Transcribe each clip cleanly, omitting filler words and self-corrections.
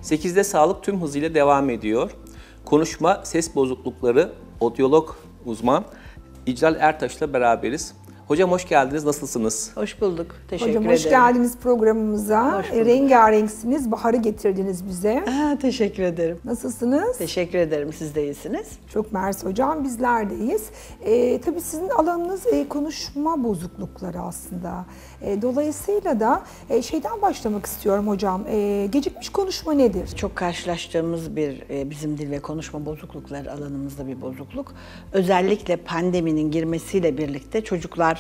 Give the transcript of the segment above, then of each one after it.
8'de sağlık tüm hızıyla devam ediyor. Konuşma, ses bozuklukları, odyolog uzman İclal Ertaş'la beraberiz. Hocam hoş geldiniz, nasılsınız? Hoş bulduk, teşekkür ederim. Hocam hoş geldiniz programımıza. Hoş bulduk. Rengarenksiniz, baharı getirdiniz bize. Teşekkür ederim. Nasılsınız? Teşekkür ederim, siz de iyisiniz. Çok mersi hocam, bizler de iyiyiz. Tabii sizin alanınız konuşma bozuklukları aslında. Dolayısıyla da şeyden başlamak istiyorum hocam. Gecikmiş konuşma nedir? Çok karşılaştığımız bizim dil ve konuşma bozuklukları alanımızda bir bozukluk. Özellikle pandeminin girmesiyle birlikte çocuklar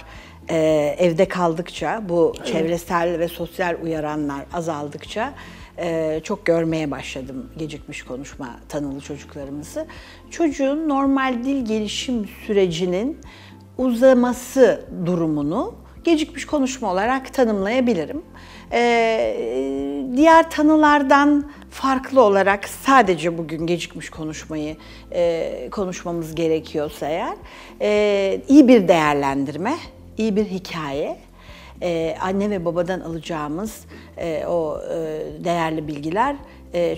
evde kaldıkça, bu çevresel ve sosyal uyaranlar azaldıkça çok görmeye başladım gecikmiş konuşma tanılı çocuklarımızı. Çocuğun normal dil gelişim sürecinin uzaması durumunu gecikmiş konuşma olarak tanımlayabilirim. Diğer tanılardan farklı olarak sadece bugün gecikmiş konuşmayı konuşmamız gerekiyorsa eğer, iyi bir değerlendirme, iyi bir hikaye, anne ve babadan alacağımız o değerli bilgiler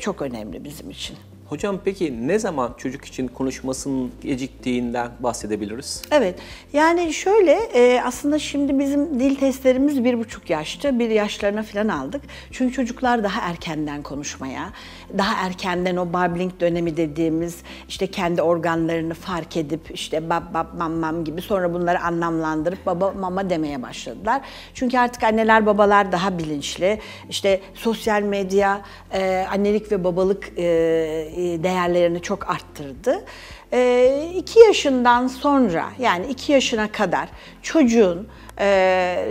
çok önemli bizim için. Hocam peki ne zaman çocuk için konuşmasının geciktiğinden bahsedebiliriz? Evet, yani şöyle aslında şimdi bizim dil testlerimiz 1,5 yaşta, 1 yaşlarına falan aldık. Çünkü çocuklar daha erkenden konuşmaya, daha erkenden o babbling dönemi dediğimiz işte kendi organlarını fark edip işte bab bab mam mam gibi sonra bunları anlamlandırıp baba mama demeye başladılar. Çünkü artık anneler babalar daha bilinçli. İşte sosyal medya annelik ve babalık değerlerini çok arttırdı. 2 yaşından sonra yani 2 yaşına kadar çocuğun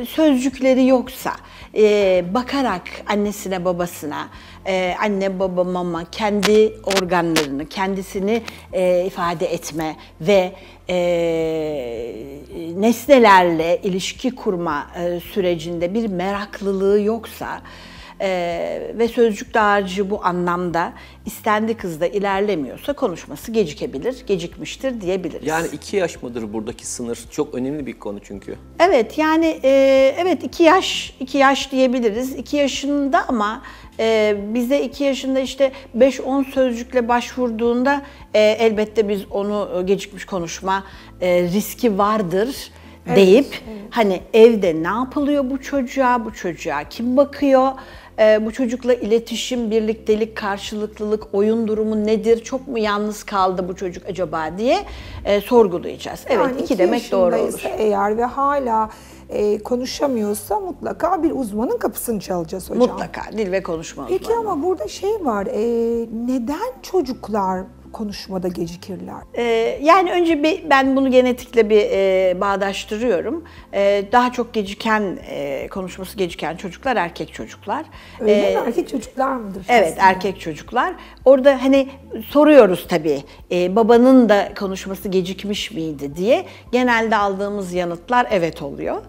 sözcükleri yoksa bakarak annesine babasına anne baba mama kendi organlarını kendisini ifade etme ve nesnelerle ilişki kurma sürecinde bir meraklılığı yoksa ve sözcük dağarcığı bu anlamda istendiği hızda ilerlemiyorsa konuşması gecikebilir, gecikmiştir diyebiliriz. Yani 2 yaş mıdır buradaki sınır? Çok önemli bir konu çünkü. Evet yani evet 2 yaş diyebiliriz. 2 yaşında ama bize 2 yaşında işte 5-10 sözcükle başvurduğunda elbette biz onu gecikmiş konuşma riski vardır deyip hani evde ne yapılıyor bu çocuğa kim bakıyor, bu çocukla iletişim, birliktelik, karşılıklılık, oyun durumu nedir, çok mu yalnız kaldı bu çocuk acaba diye sorgulayacağız. Evet, Yani 2 demek doğru olur. Eğer ve hala konuşamıyorsa mutlaka bir uzmanın kapısını çalacağız hocam. Mutlaka dil ve konuşma uzmanı. Peki ama burada şey var, neden çocuklar konuşmada gecikirler? Yani önce ben bunu genetikle bir bağdaştırıyorum. Daha çok konuşması geciken çocuklar erkek çocuklar. Öyle mi? Erkek çocuklar mıdır? Evet, aslında? erkek çocuklar. Orada hani soruyoruz tabii, babanın da konuşması gecikmiş miydi diye. Genelde aldığımız yanıtlar evet oluyor.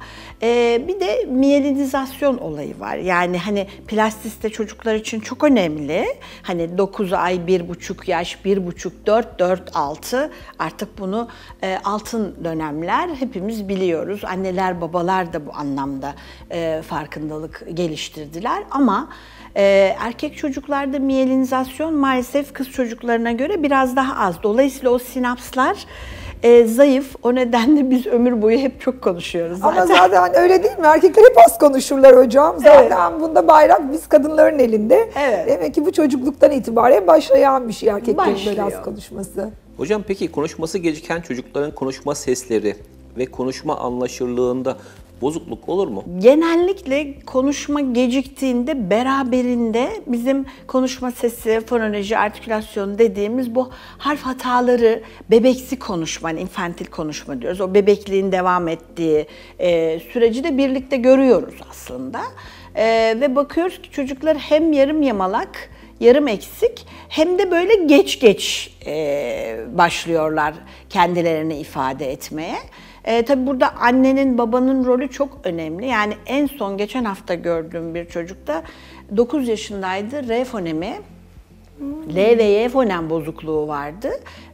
Bir de miyelinizasyon olayı var. Yani hani plastiste çocuklar için çok önemli. Hani 9 ay, 1,5 yaş, 1,5, 4, 6 artık bunu altın dönemler hepimiz biliyoruz. Anneler, babalar da bu anlamda farkındalık geliştirdiler ama erkek çocuklarda miyelinizasyon maalesef kız çocuklarına göre biraz daha az. Dolayısıyla o sinapslar zayıf. O nedenle biz ömür boyu hep çok konuşuyoruz zaten. Ama zaten öyle değil mi? Erkekler hep az konuşurlar hocam. Zaten bunda bayrak biz kadınların elinde. Evet. Demek ki bu çocukluktan itibaren başlayan bir şey erkeklerin böyle az konuşması. Hocam peki konuşması geciken çocukların konuşma sesleri ve konuşma anlaşılırlığında bozukluk olur mu? Genellikle konuşma geciktiğinde beraberinde bizim konuşma sesi, fonoloji, artikülasyon dediğimiz bu harf hataları, bebeksi konuşma, infantil konuşma diyoruz. O bebekliğin devam ettiği süreci de birlikte görüyoruz aslında. Ve bakıyoruz ki çocuklar hem yarım yamalak, yarım eksik hem de böyle geç başlıyorlar kendilerini ifade etmeye. Tabii burada annenin, babanın rolü çok önemli. Yani en son geçen hafta gördüğüm bir çocukta 9 yaşındaydı, R fonemi, L ve Y fonem bozukluğu vardı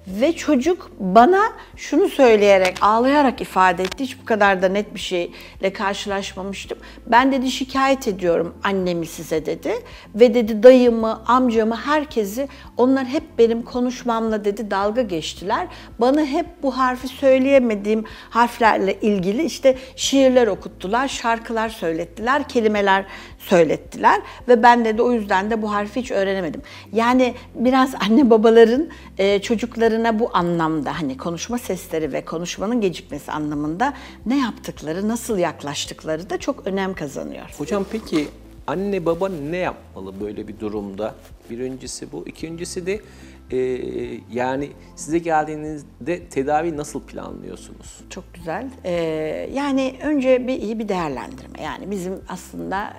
Ve çocuk bana şunu söyleyerek, ağlayarak ifade etti. Hiç bu kadar da net bir şeyle karşılaşmamıştım. Ben dedi şikayet ediyorum annemi size dedi. Ve dedi dayımı, amcamı, herkesi, onlar hep benim konuşmamla dedi dalga geçtiler. Bana hep bu harfi söyleyemediğim harflerle ilgili işte şiirler okuttular, şarkılar söylettiler, kelimeler söylettiler. Ve ben dedi o yüzden de bu harfi hiç öğrenemedim. Yani biraz anne babaların çocuklarına bu anlamda hani konuşma sesleri ve konuşmanın gecikmesi anlamında ne yaptıkları, nasıl yaklaştıkları da çok önem kazanıyor. Hocam peki anne baba ne yapmalı böyle bir durumda? Birincisi bu. İkincisi de yani size geldiğinizde tedavi nasıl planlıyorsunuz? Çok güzel. Yani önce iyi bir değerlendirme. Yani bizim aslında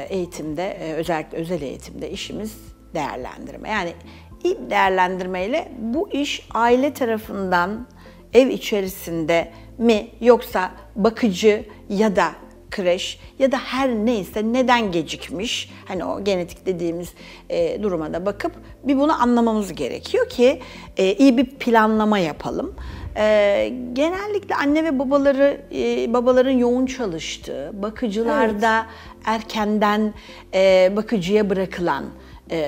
eğitimde, özellikle özel eğitimde işimiz değerlendirme. Yani iyi bir değerlendirmeyle bu iş aile tarafından ev içerisinde mi yoksa bakıcı ya da kreş ya da her neyse neden gecikmiş, hani o genetik dediğimiz duruma da bakıp bir bunu anlamamız gerekiyor ki iyi bir planlama yapalım. Genellikle anne ve babaların yoğun çalıştığı, bakıcılarda erkenden bakıcıya bırakılan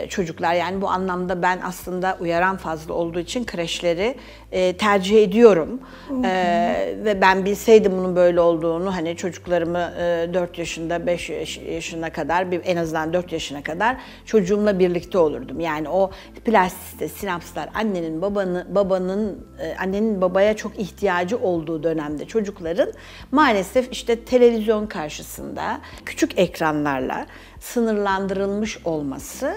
çocuklar, yani bu anlamda ben aslında uyaran fazla olduğu için kreşleri tercih ediyorum. Ve ben bilseydim bunun böyle olduğunu, hani çocuklarımı 4 yaşında 5 yaşına kadar, en azından 4 yaşına kadar çocuğumla birlikte olurdum. Yani o plastisite, sinapslar, annenin babaya çok ihtiyacı olduğu dönemde çocukların maalesef işte televizyon karşısında küçük ekranlarla sınırlandırılmış olması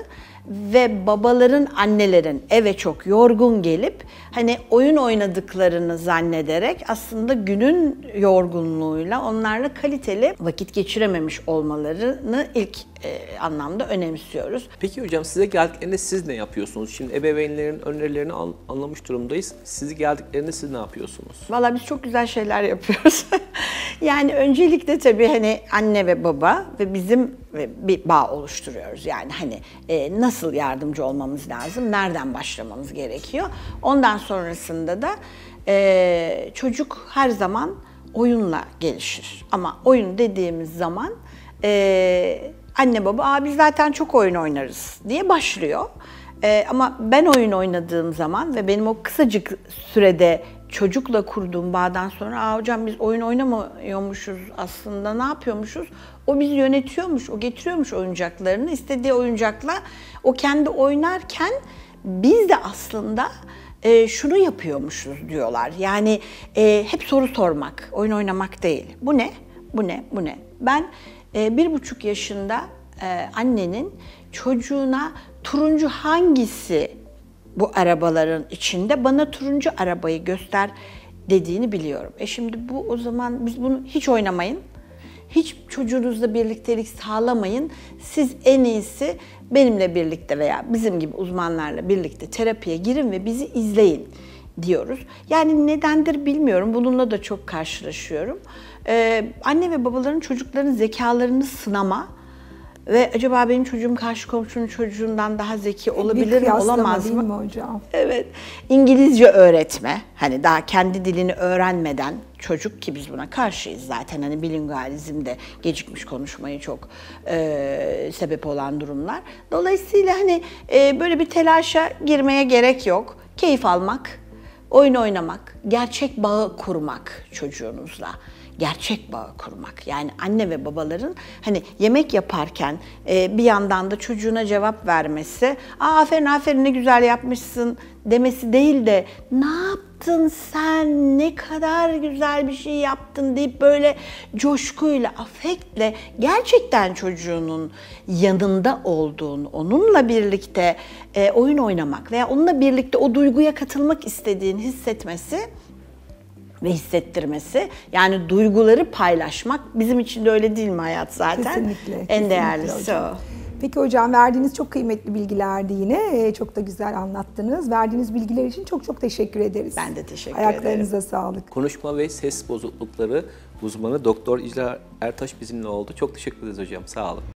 ve babaların, annelerin eve çok yorgun gelip hani oyun oynadıklarını zannederek aslında günün yorgunluğuyla onlarla kaliteli vakit geçirememiş olmalarını ilk anlamda önemsiyoruz. Peki hocam size geldiklerinde siz ne yapıyorsunuz? Şimdi ebeveynlerin önerilerini anlamış durumdayız. Sizi geldiklerinde siz ne yapıyorsunuz? Vallahi biz çok güzel şeyler yapıyoruz. Yani öncelikle tabii hani anne ve baba ve bizim bir bağ oluşturuyoruz. Yani hani nasıl yardımcı olmamız lazım, nereden başlamamız gerekiyor. Ondan sonrasında da çocuk her zaman oyunla gelişir. Ama oyun dediğimiz zaman anne baba biz zaten çok oyun oynarız diye başlıyor. Ama ben oyun oynadığım zaman ve benim o kısacık sürede çocukla kurduğum bağdan sonra hocam biz oyun oynamıyormuşuz aslında, ne yapıyormuşuz? O bizi yönetiyormuş, o getiriyormuş oyuncaklarını, istediği oyuncakla o kendi oynarken biz de aslında şunu yapıyormuşuz diyorlar. Yani hep soru sormak, oyun oynamak değil. Bu ne? Bu ne? Bu ne? Ben 1,5 yaşında annenin çocuğuna turuncu hangisi bu arabaların içinde, bana turuncu arabayı göster dediğini biliyorum. Şimdi bu, o zaman biz bunu hiç oynamayın. Hiç çocuğunuzla birliktelik sağlamayın. Siz en iyisi benimle birlikte veya bizim gibi uzmanlarla birlikte terapiye girin ve bizi izleyin diyoruz. Yani nedendir bilmiyorum. Bununla da çok karşılaşıyorum. Anne ve babaların çocukların zekalarını sınama ve acaba benim çocuğum karşı komşunun çocuğundan daha zeki olabilir mi, olamaz mı? Değil mi hocam? Evet. İngilizce öğretme. Hani daha kendi dilini öğrenmeden çocuk, ki biz buna karşıyız zaten. Hani bilingualizmde gecikmiş konuşmayı çok sebep olan durumlar. Dolayısıyla hani böyle bir telaşa girmeye gerek yok. Keyif almak, oyun oynamak, gerçek bağı kurmak çocuğunuzla. Gerçek bağı kurmak. Yani anne ve babaların hani yemek yaparken bir yandan da çocuğuna cevap vermesi, aferin aferin ne güzel yapmışsın demesi değil de ne yaptın sen, ne kadar güzel bir şey yaptın deyip böyle coşkuyla, afektle gerçekten çocuğunun yanında olduğunu, onunla birlikte oyun oynamak veya onunla birlikte o duyguya katılmak istediğini hissetmesi ve hissettirmesi, yani duyguları paylaşmak bizim için de öyle değil mi hayat zaten? Kesinlikle. En değerlisi o. Peki hocam, verdiğiniz çok kıymetli bilgilerdi yine. Çok da güzel anlattınız. Verdiğiniz bilgiler için çok çok teşekkür ederiz. Ben de teşekkür ederim. Ayaklarınıza sağlık. Konuşma ve ses bozuklukları uzmanı Doktor İcra Ertaş bizimle oldu. Çok teşekkür ederiz hocam. Sağ olun.